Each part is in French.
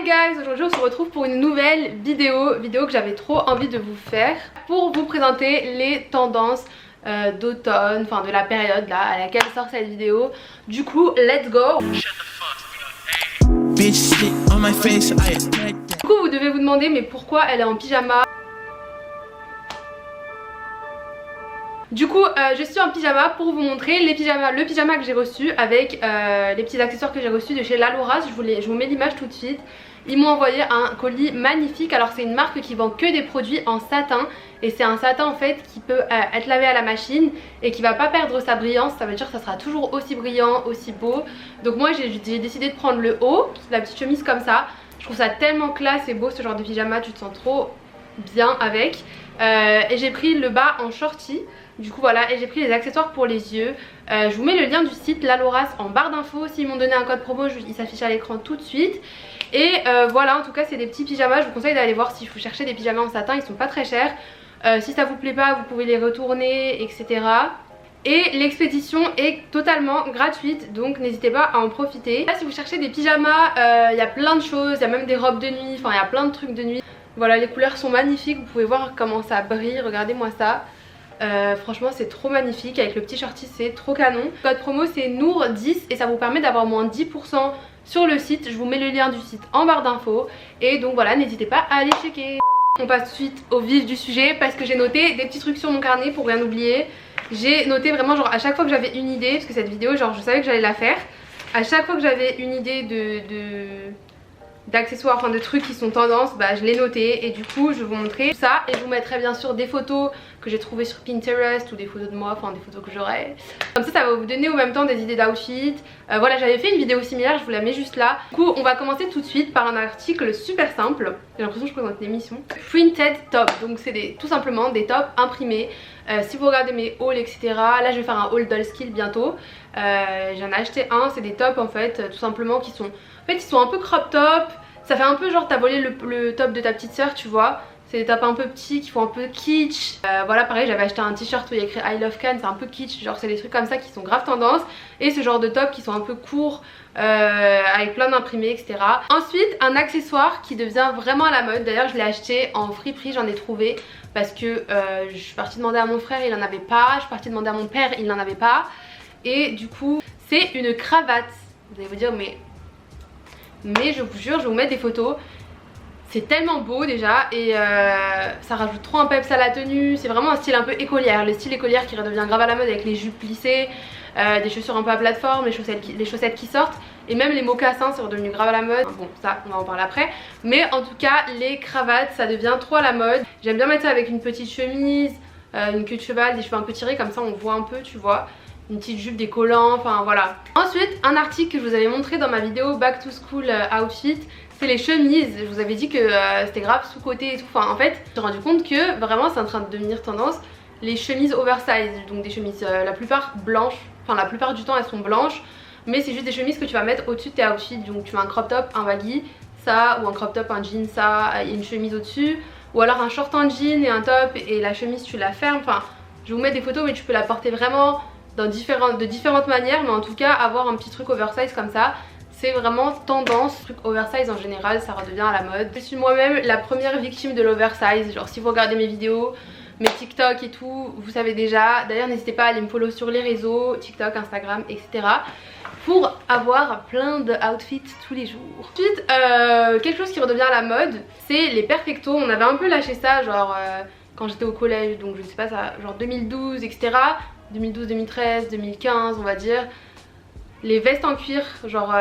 Hi guys, aujourd'hui on se retrouve pour une nouvelle vidéo que j'avais trop envie de vous faire pour vous présenter les tendances d'automne, enfin de la période là à laquelle sort cette vidéo. Du coup, let's go. Du coup vous devez vous demander mais pourquoi elle est en pyjama. Du coup je suis en pyjama pour vous montrer le pyjama que j'ai reçu avec les petits accessoires que j'ai reçus de chez Lalauras. Je vous mets l'image tout de suite. Ils m'ont envoyé un colis magnifique. Alors c'est une marque qui vend que des produits en satin. Et c'est un satin en fait qui peut être lavé à la machine et qui va pas perdre sa brillance. Ça veut dire que ça sera toujours aussi brillant, aussi beau. Donc moi j'ai décidé de prendre le haut, la petite chemise comme ça. Je trouve ça tellement classe et beau ce genre de pyjama, tu te sens trop bien avec. Et j'ai pris le bas en shorty. Du coup voilà, et j'ai pris les accessoires pour les yeux. Je vous mets le lien du site Lalauras en barre d'infos. S'ils m'ont donné un code promo, il s'affiche à l'écran tout de suite. Et voilà, en tout cas c'est des petits pyjamas. Je vous conseille d'aller voir si vous cherchez des pyjamas en satin, ils sont pas très chers. Si ça vous plaît pas, vous pouvez les retourner, etc. Et l'expédition est totalement gratuite, donc n'hésitez pas à en profiter. Là si vous cherchez des pyjamas, il y a plein de choses, il y a même des robes de nuit, enfin il y a plein de trucs de nuit. Voilà, les couleurs sont magnifiques, vous pouvez voir comment ça brille, regardez-moi ça. Franchement c'est trop magnifique, avec le petit shorty c'est trop canon. Le code promo c'est Nour10 et ça vous permet d'avoir moins 10% sur le site. Je vous mets le lien du site en barre d'infos. Et donc voilà, n'hésitez pas à aller checker. On passe tout de suite au vif du sujet parce que j'ai noté des petits trucs sur mon carnet pour rien oublier. J'ai noté vraiment genre à chaque fois que j'avais une idée, parce que cette vidéo genre je savais que j'allais la faire. À chaque fois que j'avais une idée d'accessoires, enfin de trucs qui sont tendance, bah je l'ai noté et du coup je vais vous montrer tout ça. Et je vous mettrai bien sûr des photos que j'ai trouvées sur Pinterest ou des photos de moi, enfin des photos que j'aurai. Comme ça va vous donner au même temps des idées d'outfit. Voilà, j'avais fait une vidéo similaire, je vous la mets juste là. Du coup on va commencer tout de suite par un article super simple. J'ai l'impression que je présente une émission. Printed top, donc c'est tout simplement des tops imprimés. Si vous regardez mes hauls etc, là je vais faire un haul Dollskill bientôt. J'en ai acheté un, c'est des tops en fait tout simplement qui sont... En fait ils sont un peu crop top. Ça fait un peu genre t'as volé le top de ta petite soeur, tu vois. C'est des tops un peu petits qui font un peu kitsch. Voilà, pareil, j'avais acheté un t-shirt où il y a écrit I love Cannes, c'est un peu kitsch. Genre c'est des trucs comme ça qui sont grave tendance. Et ce genre de tops qui sont un peu courts, avec plein d'imprimés, etc. Ensuite, un accessoire qui devient vraiment à la mode. D'ailleurs, je l'ai acheté en friperie, j'en ai trouvé. Parce que je suis partie demander à mon frère, il en avait pas. Je suis partie demander à mon père, il n'en avait pas. Et du coup, c'est une cravate. Vous allez vous dire, mais je vous jure, je vais vous mettre des photos. C'est tellement beau déjà et ça rajoute trop un peps à la tenue. C'est vraiment un style un peu écolière, le style écolière qui redevient grave à la mode avec les jupes plissées, des chaussures un peu à plateforme, les chaussettes qui sortent. Et même les mocassins c'est redevenu grave à la mode. Bon ça on va en parler après. Mais en tout cas les cravates ça devient trop à la mode. J'aime bien mettre ça avec une petite chemise, une queue de cheval, des cheveux un peu tirés comme ça on voit un peu tu vois. Une petite jupe, des collants, enfin voilà. Ensuite un article que je vous avais montré dans ma vidéo Back to School Outfit, c'est les chemises. Je vous avais dit que c'était grave sous-côté et tout. Enfin en fait je me suis rendu compte que vraiment c'est en train de devenir tendance. Les chemises oversize, donc des chemises la plupart blanches, enfin la plupart du temps elles sont blanches. Mais c'est juste des chemises que tu vas mettre au-dessus de tes outfits. Donc tu mets un crop top, un baggy, ça, ou un crop top, un jean, ça, et une chemise au-dessus. Ou alors un short en jean et un top et la chemise tu la fermes. Enfin je vais vous mettre des photos mais tu peux la porter vraiment de différentes manières, mais en tout cas avoir un petit truc oversize comme ça c'est vraiment tendance. Truc oversize en général ça redevient à la mode. Je suis moi-même la première victime de l'oversize. Genre si vous regardez mes vidéos, mes TikTok et tout, vous savez déjà. D'ailleurs n'hésitez pas à aller me follow sur les réseaux, TikTok, Instagram, etc. pour avoir plein de outfits tous les jours. Ensuite quelque chose qui redevient à la mode c'est les perfectos. On avait un peu lâché ça genre quand j'étais au collège, donc je sais pas ça, genre 2012 etc. 2012, 2013, 2015 on va dire. Les vestes en cuir, genre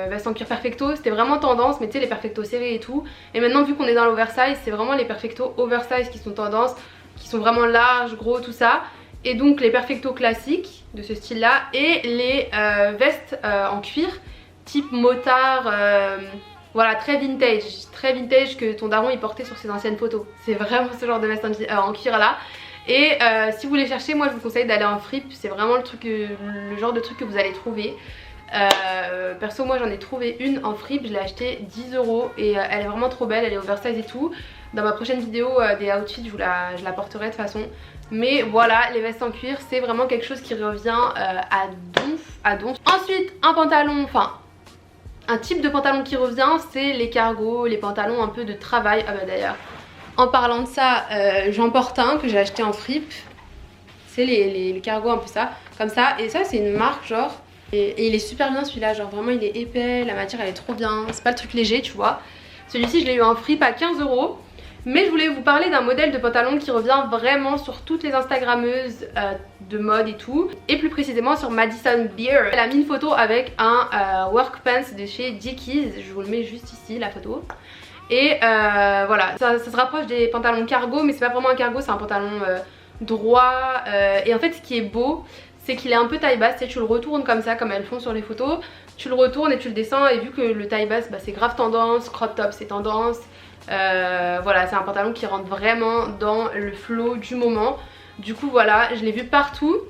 vestes en cuir perfecto, c'était vraiment tendance, mais tu sais les perfectos serrés et tout. Et maintenant vu qu'on est dans l'oversize, c'est vraiment les perfectos oversize qui sont tendance, qui sont vraiment larges, gros, tout ça. Et donc les perfectos classiques de ce style là et les vestes en cuir type motard, voilà très vintage que ton daron il portait sur ses anciennes photos. C'est vraiment ce genre de veste en cuir là. Et si vous les cherchez, moi je vous conseille d'aller en fripe, c'est vraiment le genre de truc que vous allez trouver. Perso moi j'en ai trouvé une en fripe, je l'ai achetée 10 € et elle est vraiment trop belle, elle est oversize et tout. Dans ma prochaine vidéo des outfits je la porterai de toute façon. Mais voilà, les vestes en cuir c'est vraiment quelque chose qui revient à donf. Ensuite un pantalon, enfin Un type de pantalon qui revient, c'est les cargos, les pantalons un peu de travail. Ah bah d'ailleurs, en parlant de ça, j'en porte un que j'ai acheté en fripe. C'est les cargos un peu ça, comme ça. Et ça c'est une marque genre, et il est super bien celui-là, genre vraiment il est épais, la matière elle est trop bien. C'est pas le truc léger tu vois. Celui-ci je l'ai eu en fripe à 15 €. Mais je voulais vous parler d'un modèle de pantalon qui revient vraiment sur toutes les instagrammeuses de mode et tout. Et plus précisément sur Madison Beer. Elle a mis une photo avec un work pants de chez Dickies. Je vous le mets juste ici la photo. Et voilà, ça se rapproche des pantalons cargo, mais c'est pas vraiment un cargo, c'est un pantalon droit. Et en fait ce qui est beau, c'est qu'il est un peu taille basse, tu le retournes comme ça, comme elles font sur les photos. Tu le retournes et tu le descends, et vu que le taille basse bah, c'est grave tendance, crop top c'est tendance. Voilà, c'est un pantalon qui rentre vraiment dans le flow du moment. Du coup voilà, je l'ai vu partout.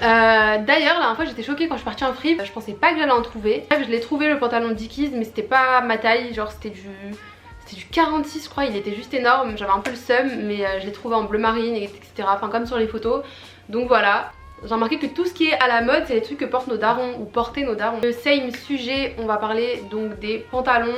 D'ailleurs la dernière fois j'étais choquée quand je suis partie en fripe. Je pensais pas que j'allais en trouver. Bref, je l'ai trouvé le pantalon Dickies, mais c'était pas ma taille. Genre c'était du 46 je crois, il était juste énorme. J'avais un peu le seum, mais je l'ai trouvé en bleu marine etc. Enfin comme sur les photos. Donc voilà. J'ai remarqué que tout ce qui est à la mode, c'est les trucs que portent nos darons ou portaient nos darons. Le same sujet, on va parler donc des pantalons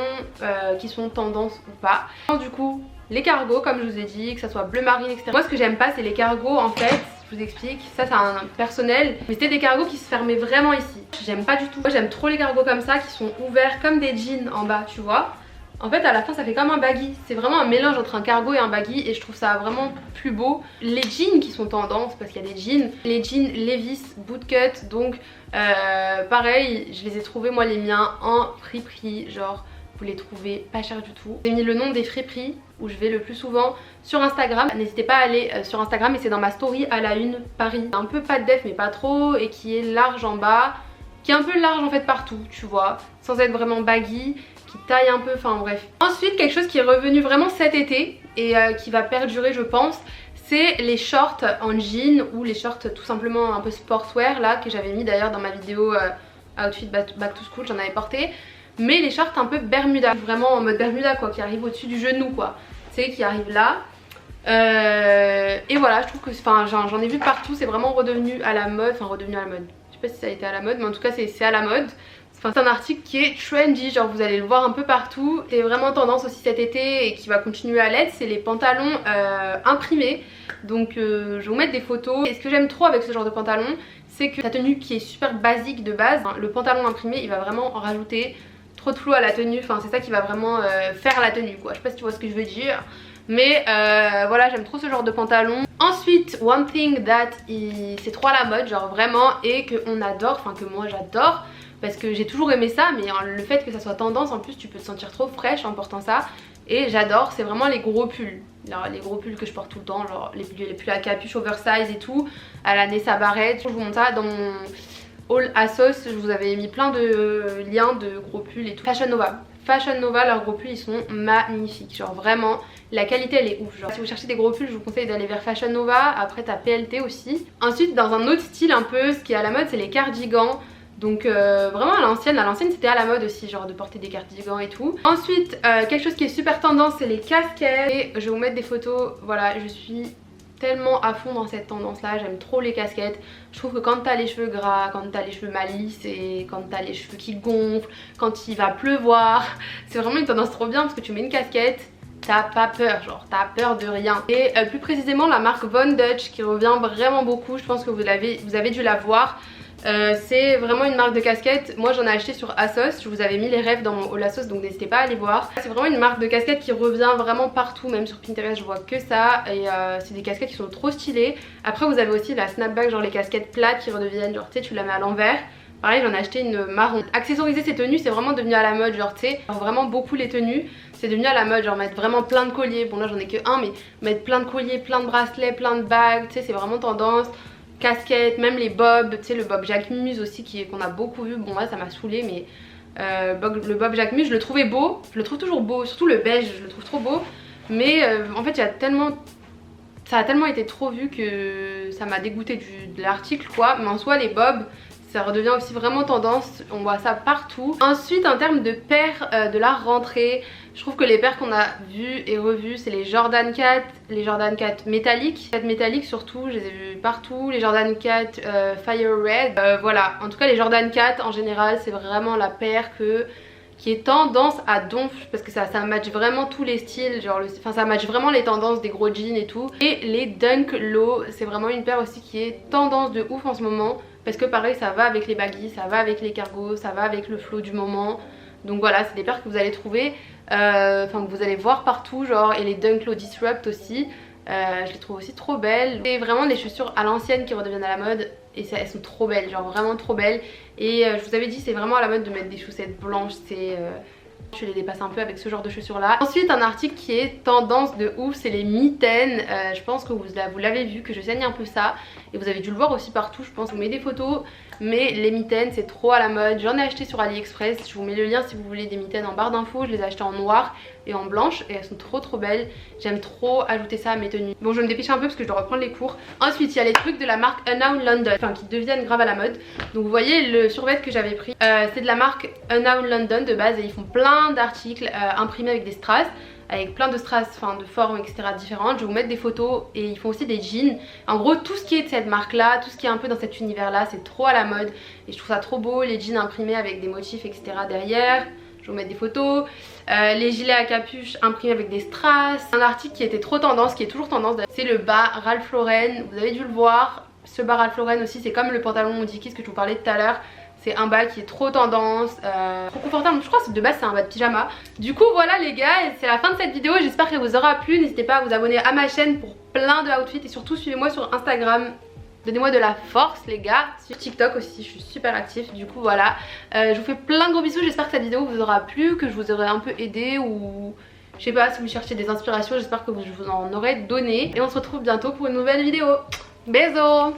qui sont tendance ou pas. Du coup, les cargos comme je vous ai dit, que ça soit bleu marine etc. Moi ce que j'aime pas c'est les cargos en fait, je vous explique. Ça c'est un personnel, mais c'était des cargos qui se fermaient vraiment ici. J'aime pas du tout. Moi j'aime trop les cargos comme ça qui sont ouverts comme des jeans en bas, tu vois. En fait à la fin ça fait comme un baggy, c'est vraiment un mélange entre un cargo et un baggy et je trouve ça vraiment plus beau. Les jeans qui sont tendance, parce qu'il y a des jeans, les jeans Levi's bootcut, donc pareil je les ai trouvés moi les miens en friperie, genre vous les trouvez pas cher du tout. J'ai mis le nom des friperies où je vais le plus souvent sur Instagram. N'hésitez pas à aller sur Instagram et c'est dans ma story à la une Paris. Un peu pas de def mais pas trop et qui est large en bas, qui est un peu large en fait partout tu vois, sans être vraiment baggy, qui taille un peu, enfin bref. Ensuite quelque chose qui est revenu vraiment cet été et qui va perdurer je pense, c'est les shorts en jean ou les shorts tout simplement un peu sportswear là que j'avais mis d'ailleurs dans ma vidéo outfit back to school, j'en avais porté. Mais les shorts un peu bermuda, vraiment en mode bermuda quoi, qui arrivent au-dessus du genou quoi, tu sais, qui arrivent là. Et voilà, je trouve que j'en ai vu partout, c'est vraiment redevenu à la mode, enfin redevenu à la mode. Je sais pas si ça a été à la mode, mais en tout cas c'est à la mode. Enfin, c'est un article qui est trendy, genre vous allez le voir un peu partout. C'est vraiment tendance aussi cet été et qui va continuer à l'être, c'est les pantalons imprimés. Donc je vais vous mettre des photos. Et ce que j'aime trop avec ce genre de pantalon, c'est que sa tenue qui est super basique de base, le pantalon imprimé il va vraiment en rajouter trop de flow à la tenue. Enfin c'est ça qui va vraiment faire la tenue quoi. Je sais pas si tu vois ce que je veux dire. Mais voilà, j'aime trop ce genre de pantalon. Ensuite, one thing that c'est trop à la mode, genre vraiment, et qu'on adore, enfin que moi j'adore, parce que j'ai toujours aimé ça, mais le fait que ça soit tendance, en plus tu peux te sentir trop fraîche en portant ça. Et j'adore, c'est vraiment les gros pulls. Alors, les gros pulls que je porte tout le temps, genre les pulls à capuche oversize et tout, à la Nessa Barrett. Je vous montre ça dans mon haul ASOS, je vous avais mis plein de liens de gros pulls et tout. Fashion Nova, leurs gros pulls ils sont magnifiques, genre vraiment la qualité elle est ouf. Genre si vous cherchez des gros pulls je vous conseille d'aller vers Fashion Nova, après t'as PLT aussi. Ensuite dans un autre style un peu, ce qui est à la mode c'est les cardigans. Donc vraiment à l'ancienne c'était à la mode aussi, genre de porter des cardigans et tout. Ensuite quelque chose qui est super tendance c'est les casquettes. Et je vais vous mettre des photos, voilà je suis tellement à fond dans cette tendance là, j'aime trop les casquettes. Je trouve que quand t'as les cheveux gras, quand t'as les cheveux mal lissés, quand t'as les cheveux qui gonflent, quand il va pleuvoir, c'est vraiment une tendance trop bien parce que tu mets une casquette, t'as pas peur, genre t'as peur de rien. Et plus précisément la marque Von Dutch qui revient vraiment beaucoup, je pense que vous avez dû la voir. C'est vraiment une marque de casquette. Moi j'en ai acheté sur ASOS, je vous avais mis les refs dans mon haul ASOS donc n'hésitez pas à aller voir. C'est vraiment une marque de casquette qui revient vraiment partout, même sur Pinterest je vois que ça. Et c'est des casquettes qui sont trop stylées. Après vous avez aussi la snapback, genre les casquettes plates qui redeviennent, genre tu sais tu la mets à l'envers. Pareil j'en ai acheté une marron. Accessoriser ces tenues c'est vraiment devenu à la mode, genre tu sais, vraiment beaucoup les tenues c'est devenu à la mode, genre mettre vraiment plein de colliers. Bon là j'en ai que un mais mettre plein de colliers, plein de bracelets, plein de bagues, tu sais c'est vraiment tendance. Casquettes, même les bobs, tu sais le bob Jacquemus aussi qu'on a beaucoup vu, bon là ça m'a saoulé mais le bob Jacquemus je le trouvais beau, je le trouve toujours beau, surtout le beige je le trouve trop beau, mais en fait ça a tellement été trop vu que ça m'a dégoûté de l'article quoi, mais en soi les bobs ça redevient aussi vraiment tendance, on voit ça partout. Ensuite en termes de paires de la rentrée, je trouve que les paires qu'on a vues et revues c'est les Jordan 4, les Jordan 4 métalliques. 4 métalliques surtout, je les ai vues partout, les Jordan 4 Fire Red. Voilà, en tout cas les Jordan 4 en général c'est vraiment la paire que qui est tendance à donf parce que ça match vraiment tous les styles, genre ça match vraiment les tendances des gros jeans et tout. Et les Dunk Low, c'est vraiment une paire aussi qui est tendance de ouf en ce moment parce que pareil ça va avec les baggy, ça va avec les cargos, ça va avec le flow du moment. Donc voilà, c'est des paires que vous allez trouver, enfin que vous allez voir partout genre. Et les Dunk Low Disrupt aussi, je les trouve aussi trop belles. C'est vraiment des chaussures à l'ancienne qui redeviennent à la mode et elles sont trop belles, genre vraiment trop belles. Et je vous avais dit c'est vraiment à la mode de mettre des chaussettes blanches, je les dépasse un peu avec ce genre de chaussures là. Ensuite un article qui est tendance de ouf, c'est les mitaines. Je pense que vous l'avez vu, que je saigne un peu ça. Et vous avez dû le voir aussi partout, je pense. Je vous mets des photos, mais les mitaines c'est trop à la mode. J'en ai acheté sur AliExpress, je vous mets le lien si vous voulez des mitaines en barre d'infos. Je les ai achetées en noir et en blanche et elles sont trop belles. J'aime trop ajouter ça à mes tenues. Bon, je vais me dépêcher un peu parce que je dois reprendre les cours. Ensuite il y a les trucs de la marque Unknown London, enfin qui deviennent grave à la mode. Donc vous voyez le survêt que j'avais pris, c'est de la marque Unknown London de base et ils font plein d'articles imprimés avec des strass, avec plein de strass, enfin de formes etc différentes. Je vais vous mettre des photos et ils font aussi des jeans. En gros tout ce qui est de cette marque là, tout ce qui est un peu dans cet univers là, c'est trop à la mode et je trouve ça trop beau. Les jeans imprimés avec des motifs etc derrière. Je vais vous mettre des photos. Les gilets à capuche imprimés avec des strass. Un article qui était trop tendance, qui est toujours tendance, c'est le bas Ralph Lauren. Vous avez dû le voir. Ce bas Ralph Lauren aussi, c'est comme le pantalon Modikis que je vous parlais tout à l'heure. C'est un bas qui est trop tendance, trop confortable. Je crois que de base c'est un bas de pyjama. Du coup voilà les gars, c'est la fin de cette vidéo. J'espère qu'elle vous aura plu. N'hésitez pas à vous abonner à ma chaîne pour plein de outfits. Et surtout suivez-moi sur Instagram. Donnez-moi de la force les gars. Sur TikTok aussi je suis super active. Du coup voilà, je vous fais plein de gros bisous. J'espère que cette vidéo vous aura plu, que je vous aurai un peu aidé ou... je sais pas, si vous cherchez des inspirations, j'espère que je vous en aurai donné. Et on se retrouve bientôt pour une nouvelle vidéo. Bisous.